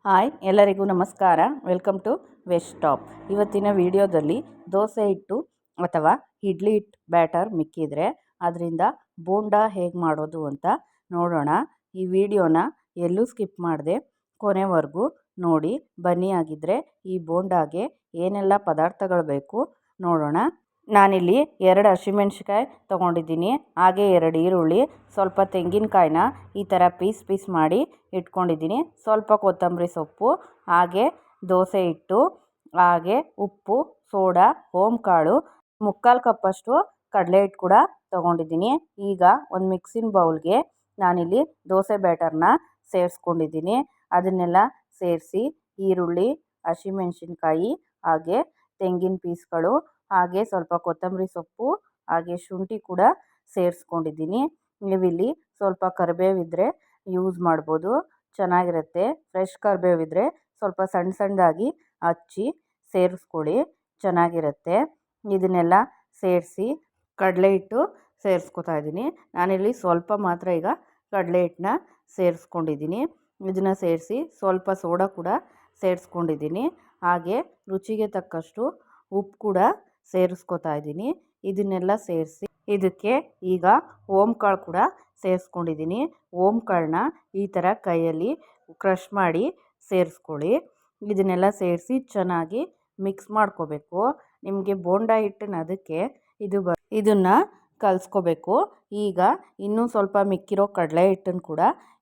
Hi ಎಲ್ಲರಿಗೂ ನಮಸ್ಕಾರ. Welcome to west top. ಇವತ್ತಿನ ವಿಡಿಯೋದಲ್ಲಿ ದೋಸೆ ಹಿಟ್ಟು ಅಥವಾ ಇಡ್ಲಿ ಹಿಟ್ಟು ಬ್ಯಾಟರ್ ಮಿಕ್ಕಿದ್ರೆ ಅದರಿಂದ ಬೋಂಡ ಹೇಗೆ ಮಾಡೋದು ಅಂತ ನೋಡೋಣ. ಈ ವಿಡಿಯೋನ ಎಲ್ಲೂ ಸ್ಕಿಪ್ ಮಾಡದೆ ಕೊನೆವರೆಗೂ ನೋಡಿ. ಬನ್ನಿ, ಆಗಿದ್ದರೆ ಈ ಬೋಂಡಾಗೆ ಏನೆಲ್ಲ ಪದಾರ್ಥಗಳು ಬೇಕು ನೋಡೋಣ. ನಾನಿಲ್ಲಿ 2 ಹಸಿಮೆಣ್ಸಿಕಾಯಿ ತೊಗೊಂಡಿದ್ದೀನಿ, ಹಾಗೆ 2 ಈರುಳ್ಳಿ, ಸ್ವಲ್ಪ ತೆಂಗಿನಕಾಯಿನ ಈ ಥರ ಪೀಸ್ ಮಾಡಿ ಇಟ್ಕೊಂಡಿದ್ದೀನಿ, ಸ್ವಲ್ಪ ಕೊತ್ತಂಬರಿ ಸೊಪ್ಪು, ಹಾಗೆ ದೋಸೆ ಹಿಟ್ಟು, ಹಾಗೆ ಉಪ್ಪು, ಸೋಡಾ, ಓಂಕಾಳು, 3/4 ಕಪ್ಪಷ್ಟು ಕಡಲೆ ಹಿಟ್ಟು ಕೂಡ ತೊಗೊಂಡಿದ್ದೀನಿ. ಈಗ ಒಂದು ಮಿಕ್ಸಿಂಗ್ ಬೌಲ್ಗೆ ನಾನಿಲ್ಲಿ ದೋಸೆ ಬ್ಯಾಟರ್ನ ಸೇರಿಸ್ಕೊಂಡಿದ್ದೀನಿ. ಅದನ್ನೆಲ್ಲ ಸೇರಿಸಿ ಈರುಳ್ಳಿ, ಹಸಿಮೆಣಸಿನ್ಕಾಯಿ, ಹಾಗೆ ತೆಂಗಿನ ಪೀಸ್ಗಳು, ಹಾಗೆ ಸ್ವಲ್ಪ ಕೊತ್ತಂಬರಿ ಸೊಪ್ಪು, ಹಾಗೆ ಶುಂಠಿ ಕೂಡ ಸೇರಿಸ್ಕೊಂಡಿದ್ದೀನಿ. ನೀವಿಲ್ಲಿ ಸ್ವಲ್ಪ ಕರಿಬೇವಿದ್ರೆ ಯೂಸ್ ಮಾಡ್ಬೋದು, ಚೆನ್ನಾಗಿರುತ್ತೆ. ಫ್ರೆಶ್ ಕರಿಬೇವಿದ್ರೆ ಸ್ವಲ್ಪ ಸಣ್ಣದಾಗಿ ಹಚ್ಚಿ ಸೇರಿಸ್ಕೊಳ್ಳಿ, ಚೆನ್ನಾಗಿರುತ್ತೆ. ಇದನ್ನೆಲ್ಲ ಸೇರಿಸಿ ಕಡಲೆ ಹಿಟ್ಟು ಸೇರಿಸ್ಕೊತಾ ಇದ್ದೀನಿ. ನಾನಿಲ್ಲಿ ಸ್ವಲ್ಪ ಮಾತ್ರ ಈಗ ಕಡಲೆ ಹಿಟ್ಟನ್ನ ಸೇರಿಸ್ಕೊಂಡಿದ್ದೀನಿ. ಇದನ್ನು ಸೇರಿಸಿ ಸ್ವಲ್ಪ ಸೋಡಾ ಕೂಡ ಸೇರಿಸ್ಕೊಂಡಿದ್ದೀನಿ, ಹಾಗೆ ರುಚಿಗೆ ತಕ್ಕಷ್ಟು ಉಪ್ಪು ಕೂಡ ಸೇರಿಸ್ಕೊತಾ ಇದ್ದೀನಿ. ಇದನ್ನೆಲ್ಲ ಸೇರಿಸಿ ಇದಕ್ಕೆ ಈಗ ಓಂಕಾಳು ಕೂಡ ಸೇರಿಸ್ಕೊಂಡಿದ್ದೀನಿ. ಓಂಕಾಳನ್ನ ಈ ಥರ ಕೈಯಲ್ಲಿ ಕ್ರಷ್ ಮಾಡಿ ಸೇರಿಸ್ಕೊಳ್ಳಿ. ಇದನ್ನೆಲ್ಲ ಸೇರಿಸಿ ಚೆನ್ನಾಗಿ ಮಿಕ್ಸ್ ಮಾಡ್ಕೋಬೇಕು. ನಿಮಗೆ ಬೋಂಡ ಹಿಟ್ಟಿನ ಅದಕ್ಕೆ ಇದನ್ನು ಕಲಿಸ್ಕೋಬೇಕು. ಈಗ ಇನ್ನೂ ಸ್ವಲ್ಪ ಮಿಕ್ಕಿರೋ ಕಡಲೆ ಹಿಟ್ಟನ್ನು ಕೂಡ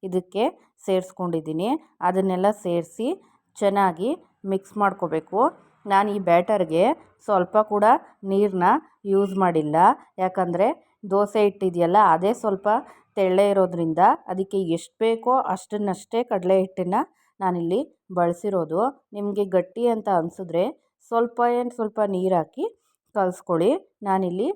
ಇದಕ್ಕೆ ಸೇರಿಸ್ಕೊಂಡಿದ್ದೀನಿ. ಅದನ್ನೆಲ್ಲ ಸೇರಿಸಿ ಚೆನ್ನಾಗಿ ಮಿಕ್ಸ್ ಮಾಡ್ಕೋಬೇಕು. ನಾನು ಈ ಬ್ಯಾಟರ್ಗೆ ಸ್ವಲ್ಪ ಕೂಡ ನೀರನ್ನ ಯೂಸ್ ಮಾಡಿಲ್ಲ, ಯಾಕಂದರೆ ದೋಸೆ ಹಿಟ್ಟಿದೆಯಲ್ಲ ಅದೇ ಸ್ವಲ್ಪ ತೆಳ್ಳೆ ಇರೋದ್ರಿಂದ ಅದಕ್ಕೆ ಎಷ್ಟು ಬೇಕೋ ಅಷ್ಟನ್ನಷ್ಟೇ ಕಡಲೆ ಹಿಟ್ಟನ್ನು ನಾನಿಲ್ಲಿ ಬಳಸಿರೋದು. ನಿಮಗೆ ಗಟ್ಟಿ ಅಂತ ಅನಿಸಿದ್ರೆ ಸ್ವಲ್ಪ ನೀರು ಹಾಕಿ ಕಲಿಸ್ಕೊಳ್ಳಿ. ನಾನಿಲ್ಲಿ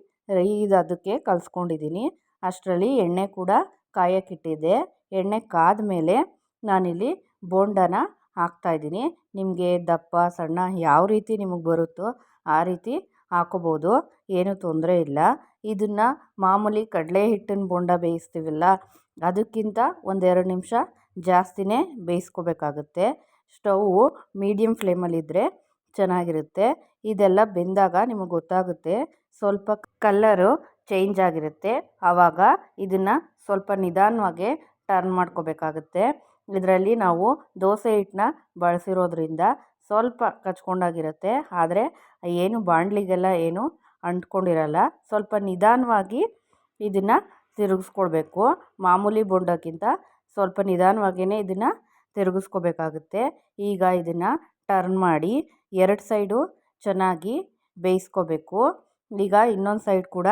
ಅದಕ್ಕೆ ಕಲಿಸ್ಕೊಂಡಿದ್ದೀನಿ. ಅಷ್ಟರಲ್ಲಿ ಎಣ್ಣೆ ಕೂಡ ಕಾಯಕ್ಕಿಟ್ಟಿದ್ದೆ. ಎಣ್ಣೆ ಕಾದ ಮೇಲೆ ನಾನಿಲ್ಲಿ ಬೋಂಡನ ಹಾಕ್ತಾಯಿದ್ದೀನಿ. ನಿಮಗೆ ದಪ್ಪ ಸಣ್ಣ ಯಾವ ರೀತಿ ನಿಮಗೆ ಬರುತ್ತೋ ಆ ರೀತಿ ಹಾಕೋಬೋದು, ಏನೂ ತೊಂದರೆ ಇಲ್ಲ. ಇದನ್ನು ಮಾಮೂಲಿ ಕಡಲೆ ಹಿಟ್ಟಿನ ಬೋಂಡ ಬೇಯಿಸ್ತೀವಲ್ಲ ಅದಕ್ಕಿಂತ 1-2 ನಿಮಿಷ ಜಾಸ್ತಿನೇ ಬೇಯಿಸ್ಕೋಬೇಕಾಗುತ್ತೆ. ಸ್ಟೌವು ಮೀಡಿಯಮ್ ಫ್ಲೇಮಲ್ಲಿದ್ದರೆ ಚೆನ್ನಾಗಿರುತ್ತೆ. ಇದೆಲ್ಲ ಬೆಂದಾಗ ನಿಮಗೆ ಗೊತ್ತಾಗುತ್ತೆ, ಸ್ವಲ್ಪ ಕಲ್ಲರು ಚೇಂಜ್ ಆಗಿರುತ್ತೆ. ಆವಾಗ ಇದನ್ನು ಸ್ವಲ್ಪ ನಿಧಾನವಾಗಿ ಟರ್ನ್ ಮಾಡ್ಕೋಬೇಕಾಗುತ್ತೆ. ಇದರಲ್ಲಿ ನಾವು ದೋಸೆ ಹಿಟ್ಟನ್ನ ಬಳಸಿರೋದ್ರಿಂದ ಸ್ವಲ್ಪ ಕಚ್ಕೊಂಡಾಗಿರುತ್ತೆ, ಆದರೆ ಏನು ಬಾಣಲಿಗೆಲ್ಲ ಏನು ಅಂಟ್ಕೊಂಡಿರಲ್ಲ. ಸ್ವಲ್ಪ ನಿಧಾನವಾಗಿ ಇದನ್ನು ತಿರುಗಿಸ್ಕೊಳ್ಬೇಕು. ಮಾಮೂಲಿ ಬೋಂಡಕ್ಕಿಂತ ಸ್ವಲ್ಪ ನಿಧಾನವಾಗಿಯೇ ಇದನ್ನು ತಿರುಗಿಸ್ಕೋಬೇಕಾಗುತ್ತೆ. ಈಗ ಇದನ್ನು ಟರ್ನ್ ಮಾಡಿ 2 ಸೈಡು ಚೆನ್ನಾಗಿ ಬೇಯಿಸ್ಕೋಬೇಕು. ಈಗ ಇನ್ನೊಂದು ಸೈಡ್ ಕೂಡ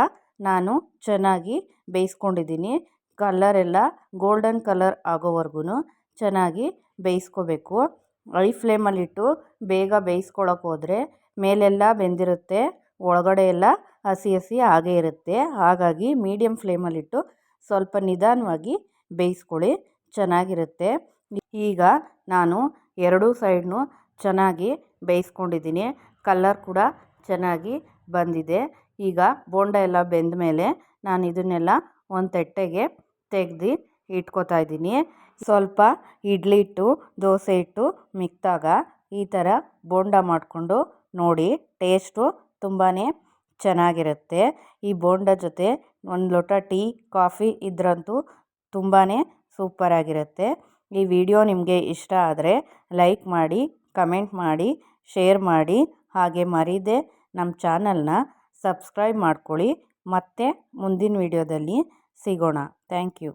ನಾನು ಚೆನ್ನಾಗಿ ಬೇಯಿಸ್ಕೊಂಡಿದ್ದೀನಿ. ಕಲರೆಲ್ಲ ಗೋಲ್ಡನ್ ಕಲರ್ ಆಗೋವರೆಗೂ ಚೆನ್ನಾಗಿ ಬೇಯಿಸ್ಕೋಬೇಕು. ಹೈ ಫ್ಲೇಮಲ್ಲಿಟ್ಟು ಬೇಗ ಬೇಯಿಸ್ಕೊಳ್ಳೋಕೆ ಹೋದರೆ ಮೇಲೆಲ್ಲ ಬೆಂದಿರುತ್ತೆ, ಒಳಗಡೆ ಎಲ್ಲ ಹಸಿ ಹಾಗೇ ಇರುತ್ತೆ. ಹಾಗಾಗಿ ಮೀಡಿಯಮ್ ಫ್ಲೇಮಲ್ಲಿಟ್ಟು ಸ್ವಲ್ಪ ನಿಧಾನವಾಗಿ ಬೇಯಿಸ್ಕೊಳ್ಳಿ, ಚೆನ್ನಾಗಿರುತ್ತೆ. ಈಗ ನಾನು 2 ಸೈಡ್ನು ಚೆನ್ನಾಗಿ ಬೇಯಿಸ್ಕೊಂಡಿದ್ದೀನಿ. ಕಲರ್ ಕೂಡ ಚೆನ್ನಾಗಿ ಬಂದಿದೆ. ಈಗ ಬೋಂಡ ಎಲ್ಲ ಬೆಂದ ಮೇಲೆ ನಾನು ಇದನ್ನೆಲ್ಲ ಒಂದು ತಟ್ಟೆಗೆ ತೆಗೆದು ಇಟ್ಕೋತಾ ಇದ್ದೀನಿ. ಸ್ವಲ್ಪ ಇಡ್ಲಿ ಹಿಟ್ಟು ದೋಸೆ ಹಿಟ್ಟು ಮಿಕ್ಕಿದಾಗ ಈ ಥರ ಬೋಂಡ ಮಾಡಿಕೊಂಡು ನೋಡಿ, ಟೇಸ್ಟು ತುಂಬಾ ಚೆನ್ನಾಗಿರುತ್ತೆ. ಈ ಬೋಂಡ ಜೊತೆ 1 ಲೋಟ ಟೀ ಕಾಫಿ ಇದ್ರಂತೂ ತುಂಬಾ ಸೂಪರಾಗಿರುತ್ತೆ. ಈ ವಿಡಿಯೋ ನಿಮಗೆ ಇಷ್ಟ ಆದರೆ ಲೈಕ್ ಮಾಡಿ, ಕಮೆಂಟ್ ಮಾಡಿ, ಶೇರ್ ಮಾಡಿ, ಹಾಗೆ ಮರೀದೆ ನಮ್ಮ ಚಾನಲ್ನ ಸಬ್ಸ್ಕ್ರೈಬ್ ಮಾಡ್ಕೊಳ್ಳಿ. ಮತ್ತೆ ಮುಂದಿನ ವಿಡಿಯೋದಲ್ಲಿ ಸಿಗೋಣ. Thank you.